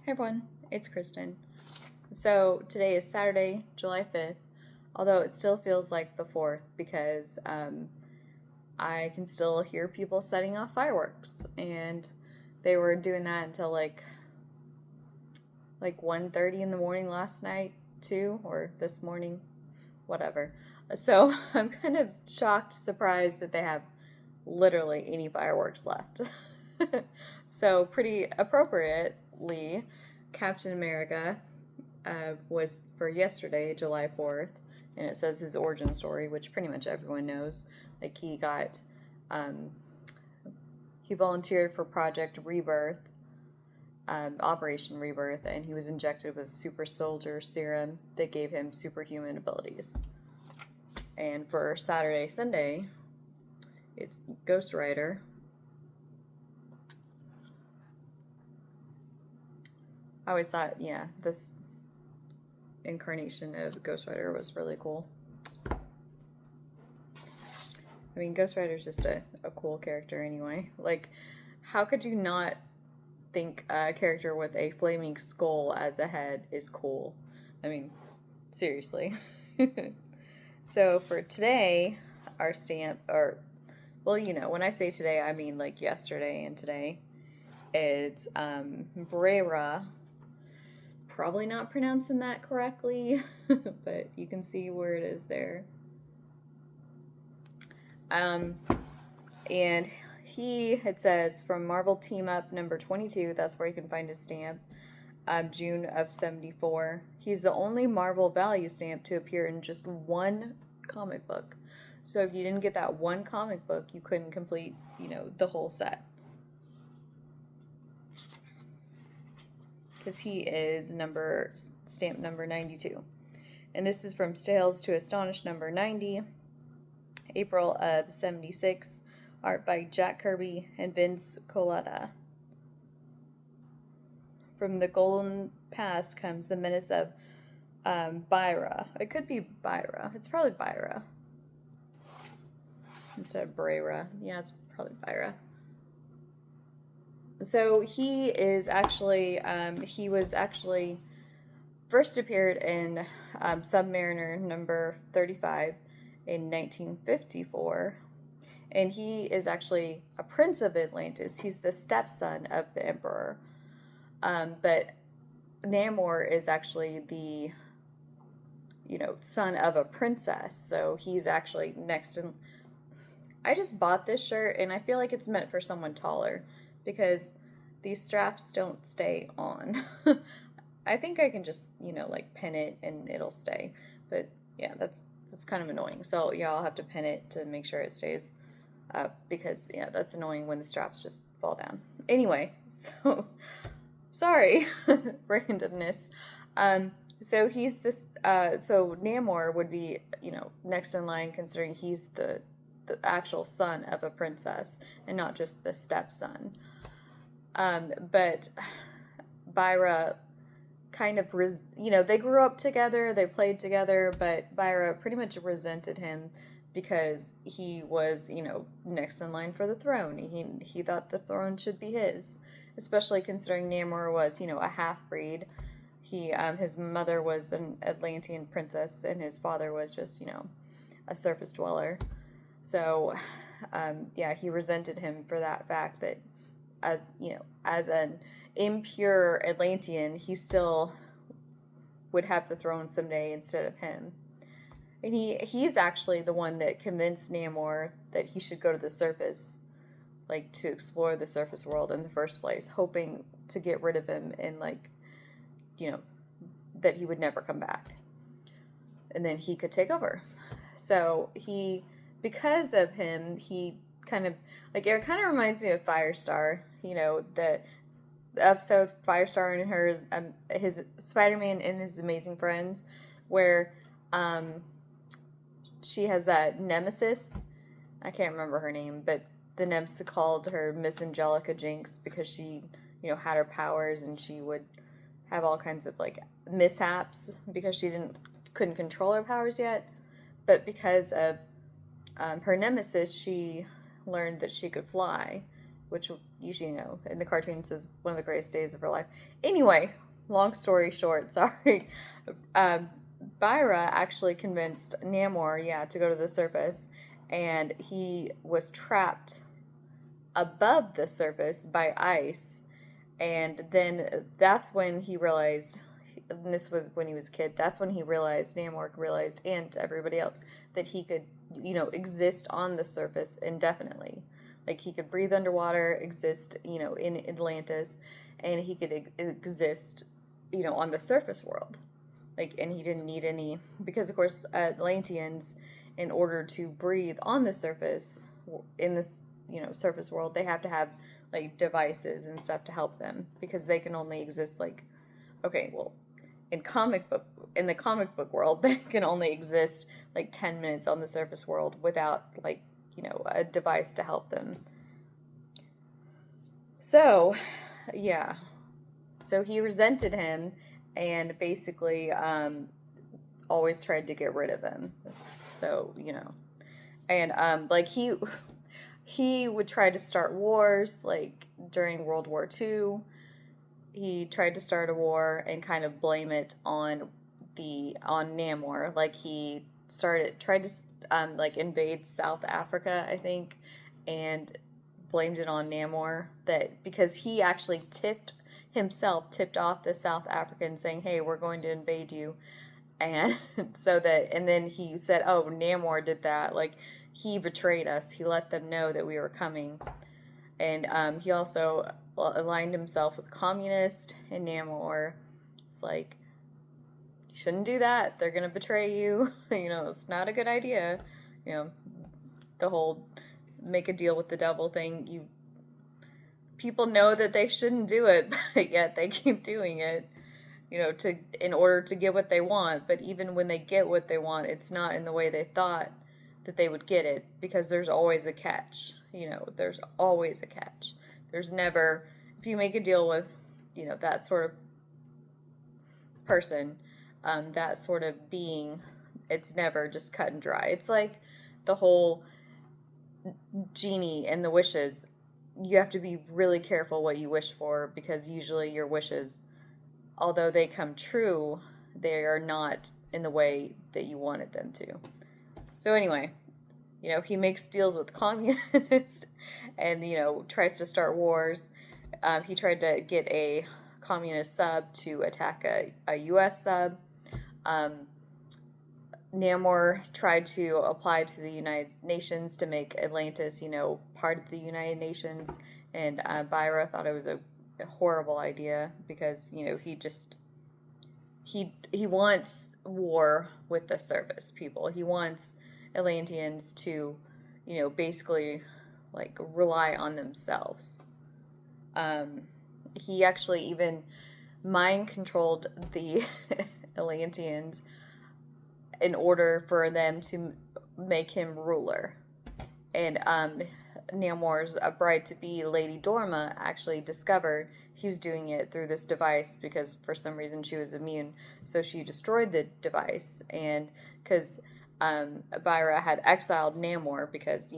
Hey everyone, it's Kristen. So today is Saturday, July 5th, although it still feels like the 4th because I can still hear people setting off fireworks, and they were doing that until like 1:30 in the morning last night too, or this morning, whatever. So I'm kind of shocked, surprised that they have literally any fireworks left. So pretty appropriately, Captain America was for yesterday, July 4th, and it says his origin story, which pretty much everyone knows. Like um, he volunteered for Project Rebirth, Operation Rebirth, and he was injected with super soldier serum that gave him superhuman abilities. And for Saturday, Sunday, it's Ghost Rider. I always thought, yeah, this incarnation of Ghost Rider was really cool. I mean, Ghost Rider's just a cool character anyway. Like, how could you not think a character with a flaming skull as a head is cool? I mean, seriously. So for today, our stamp, or, well, when I say today, I mean like yesterday and today. It's Brera. Probably not pronouncing that correctly, but you can see where it is there. Um, and it says from Marvel Team Up number 22, that's where you can find his stamp, June of 74. He's the only Marvel value stamp to appear in just one comic book. So if you didn't get that one comic book, you couldn't complete, the whole set. Because he is stamp number 92. And this is from Stales to Astonish number 90, April of 76, art by Jack Kirby and Vince Colletta. From the Golden Past comes the menace of Byra. It could be Byra. It's probably Byra. Instead of Brera. Yeah, it's probably Byra. So he is actually, he was actually first appeared in Submariner number 35 in 1954. And he is actually a prince of Atlantis. He's the stepson of the emperor. But Namor is actually the, son of a princess. So he's actually next in. I just bought this shirt and I feel like it's meant for someone taller because these straps don't stay on. I think I can just, like pin it and it'll stay. But yeah, that's kind of annoying. So yeah, I'll have to pin it to make sure it stays up because yeah, that's annoying when the straps just fall down. Anyway, so sorry, randomness. So he's this. So Namor would be, next in line considering he's the actual son of a princess and not just the stepson. But Byra kind of, they grew up together, they played together, but Byra pretty much resented him because he was, next in line for the throne. He thought the throne should be his, especially considering Namor was, a half-breed. His mother was an Atlantean princess, and his father was just, a surface dweller. So, yeah, he resented him for that fact that as an impure Atlantean, he still would have the throne someday instead of him. And he's actually the one that convinced Namor that he should go to the surface, like to explore the surface world in the first place, hoping to get rid of him and that he would never come back. And then he could take over. So because of him, he kind of, like, it kind of reminds me of Firestar, the episode Firestar and his Spider-Man and His Amazing Friends, where she has that nemesis. I can't remember her name, but the nemesis called her Miss Angelica Jinx because she, had her powers and she would have all kinds of like mishaps because she couldn't control her powers yet. But because of her nemesis, she learned that she could fly, which usually, in the cartoons is one of the greatest days of her life. Anyway, long story short, sorry. Byra actually convinced Namor, to go to the surface, and he was trapped above the surface by ice. And then that's when he realized, and this was when he was a kid, that's when he realized, Namor realized, and everybody else, that he could, exist on the surface indefinitely. Like, he could breathe underwater, exist, in Atlantis, and he could exist, on the surface world. Like, and he didn't need any, because of course, Atlanteans, in order to breathe on the surface, in this, surface world, they have to have, like, devices and stuff to help them, because they can only exist, like, okay, well, in the comic book world, they can only exist, like, 10 minutes on the surface world without, like, a device to help them. So, yeah. So he resented him, and basically always tried to get rid of him. So, and like he would try to start wars, like during World War II. He tried to start a war and kind of blame it on Namor. Like, he tried to like invade South Africa, I think, and blamed it on Namor, that because he actually tipped off the South Africans saying, "Hey, we're going to invade you." And and then he said, "Oh, Namor did that. Like, he betrayed us. He let them know that we were coming." And he also aligned himself with communists, and Namor. It's like, you shouldn't do that. They're going to betray you. It's not a good idea. The whole make a deal with the devil thing. People know that they shouldn't do it, but yet they keep doing it, in order to get what they want. But even when they get what they want, it's not in the way they thought that they would get it, because there's always a catch. There's always a catch. There's never, if you make a deal with, that sort of person, that sort of being, it's never just cut and dry. It's like the whole genie and the wishes. You have to be really careful what you wish for, because usually your wishes, although they come true, they are not in the way that you wanted them to. So anyway, he makes deals with communists and, tries to start wars. He tried to get a communist sub to attack a U.S. sub. Namor tried to apply to the United Nations to make Atlantis, part of the United Nations. And Byra thought it was a horrible idea, because, he wants war with the surface people. He wants Atlanteans to, basically, like, rely on themselves. He actually even mind controlled the Atlanteans in order for them to make him ruler. And Namor's bride-to-be, Lady Dorma, actually discovered he was doing it through this device, because for some reason she was immune. So she destroyed the device, and because Byra had exiled Namor, because,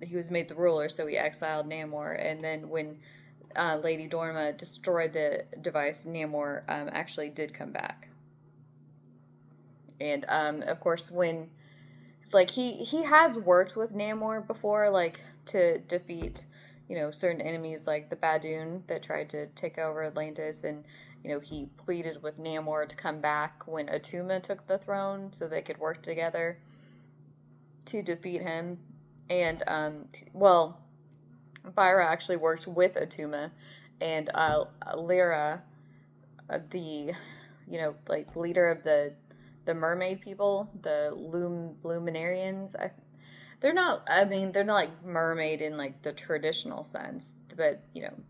he was made the ruler, so he exiled Namor. And then when Lady Dorma destroyed the device, Namor actually did come back. And of course, when, like, he has worked with Namor before, like, to defeat, certain enemies, like the Badoon that tried to take over Atlantis. And, he pleaded with Namor to come back when Attuma took the throne, so they could work together to defeat him. And, Byra actually worked with Attuma, and Lyra, the, like, leader of the mermaid people, the Luminarians. They're not like mermaid in, like, the traditional sense, but,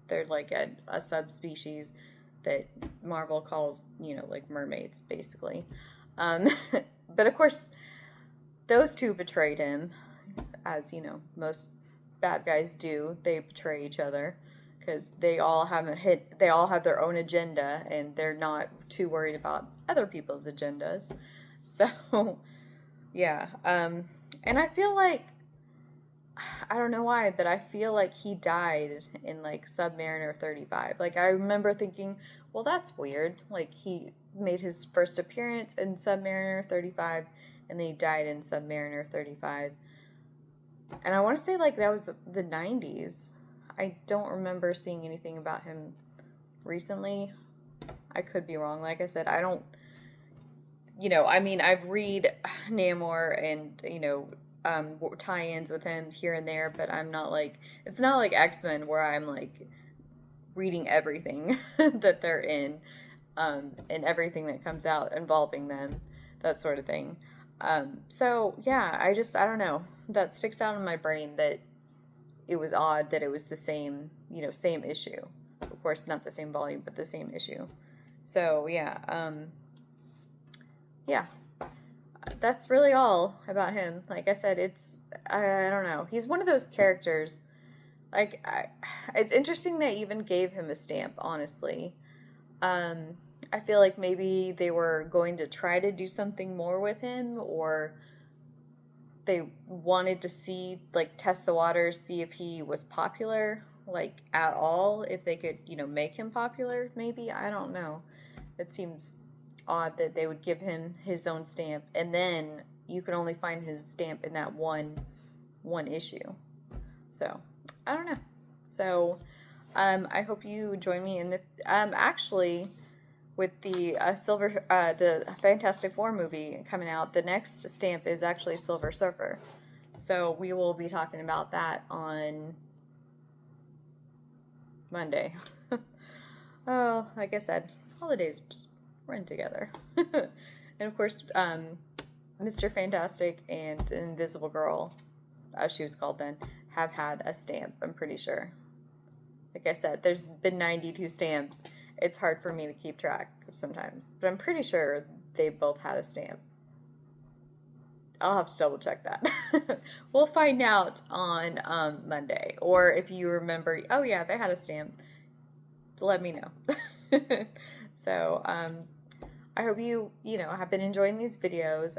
they're like a subspecies that Marvel calls, like, mermaids, basically. But of course, those two betrayed him, as, most bad guys do. They betray each other, because they all have their own agenda, and they're not too worried about other people's agendas. So, yeah. And I feel like I don't know why, but I feel like he died in like Submariner 35. Like I remember thinking, well, that's weird. Like he made his first appearance in Submariner 35 and then he died in Submariner 35. And I want to say like that was the 90s. I don't remember seeing anything about him recently. I could be wrong. Like I said, I don't, I mean, I've read Namor and, tie-ins with him here and there, but I'm not like, it's not like X-Men where I'm like reading everything that they're in, and everything that comes out involving them, that sort of thing. So yeah, I don't know. That sticks out in my brain that it was odd that it was the same, same issue. Of course, not the same volume, but the same issue. So yeah, that's really all about him. Like I said, I don't know. He's one of those characters. Like it's interesting they even gave him a stamp. Honestly, I feel like maybe they were going to try to do something more with him, or they wanted to see, like, test the waters, see if he was popular, like, at all, if they could, make him popular, maybe. I don't know. It seems odd that they would give him his own stamp, and then you could only find his stamp in that one issue. So, I don't know. So, I hope you join me in the, actually, with the the Fantastic Four movie coming out, the next stamp is actually Silver Surfer. So we will be talking about that on Monday. Oh, like I said, holidays just run together. And of course, Mr. Fantastic and Invisible Girl, as she was called then, have had a stamp, I'm pretty sure. Like I said, there's been 92 stamps. It's hard for me to keep track sometimes, but I'm pretty sure they both had a stamp. I'll have to double check that. We'll find out on Monday. Or if you remember, oh yeah, they had a stamp, let me know. So, I hope you have been enjoying these videos.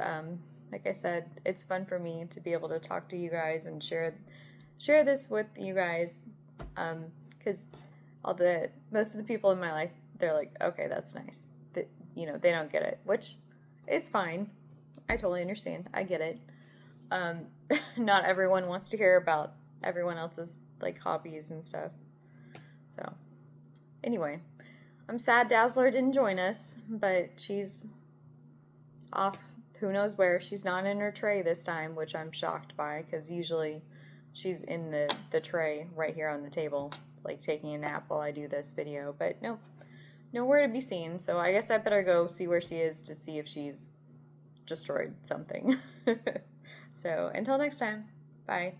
Like I said, it's fun for me to be able to talk to you guys and share this with you guys. Because most of the people in my life, they're like, okay, that's nice. They don't get it, which is fine. I totally understand. I get it. Not everyone wants to hear about everyone else's like hobbies and stuff. So, anyway, I'm sad Dazzler didn't join us, but she's off who knows where. She's not in her tray this time, which I'm shocked by, because usually she's in the tray right here on the table, like taking a nap while I do this video. But no, nowhere to be seen. So I guess I better go see where she is to see if she's destroyed something. So until next time, bye.